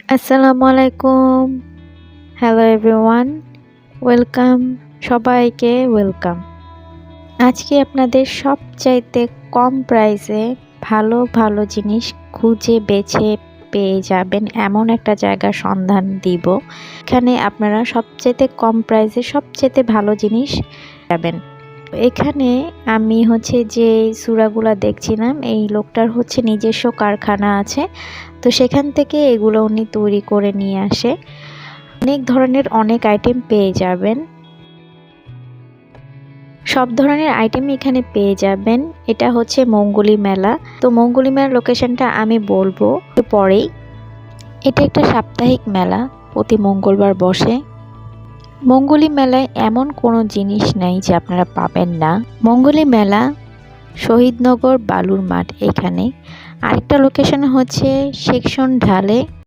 আসসালামু আলাইকুম। Hello everyone, welcome. সবাইকে ওয়েলকাম। আজকে আপনাদের সবচাইতে কম প্রাইসে ভালো ভালো জিনিস খুঁজে বেছে পেয়ে যাবেন এমন একটা জায়গার সন্ধান দিব। এখানে আপনারা সবচাইতে কম প্রাইসে সবচাইতে ভালো জিনিস পাবেন। এখানে আমি যে সূরাগুলা দেখছিলাম, এই লোকটার নিজস্ব কারখানা আছে। তো সেখান থেকে এগুলো উনি তৈরি করে নিয়ে আসে। অনেক ধরনের অনেক আইটেম পেয়ে যাবেন। সব ধরনের আইটেম এখানে পেয়ে যাবেন। এটা মঙ্গলী মেলা। তো মঙ্গলী মেলার লোকেশনটা আমি বলবো পরেই। এটা একটা সাপ্তাহিক মেলা, প্রতি মঙ্গলবার বসে। মঙ্গলী মেলায় এমন কোনো জিনিস নাই যে আপনারা পাবেন না। মঙ্গলী মেলা শহীদনগর বালুর মাঠ। এখানে আরেকটা লোকেশন সেকশন ঢালে।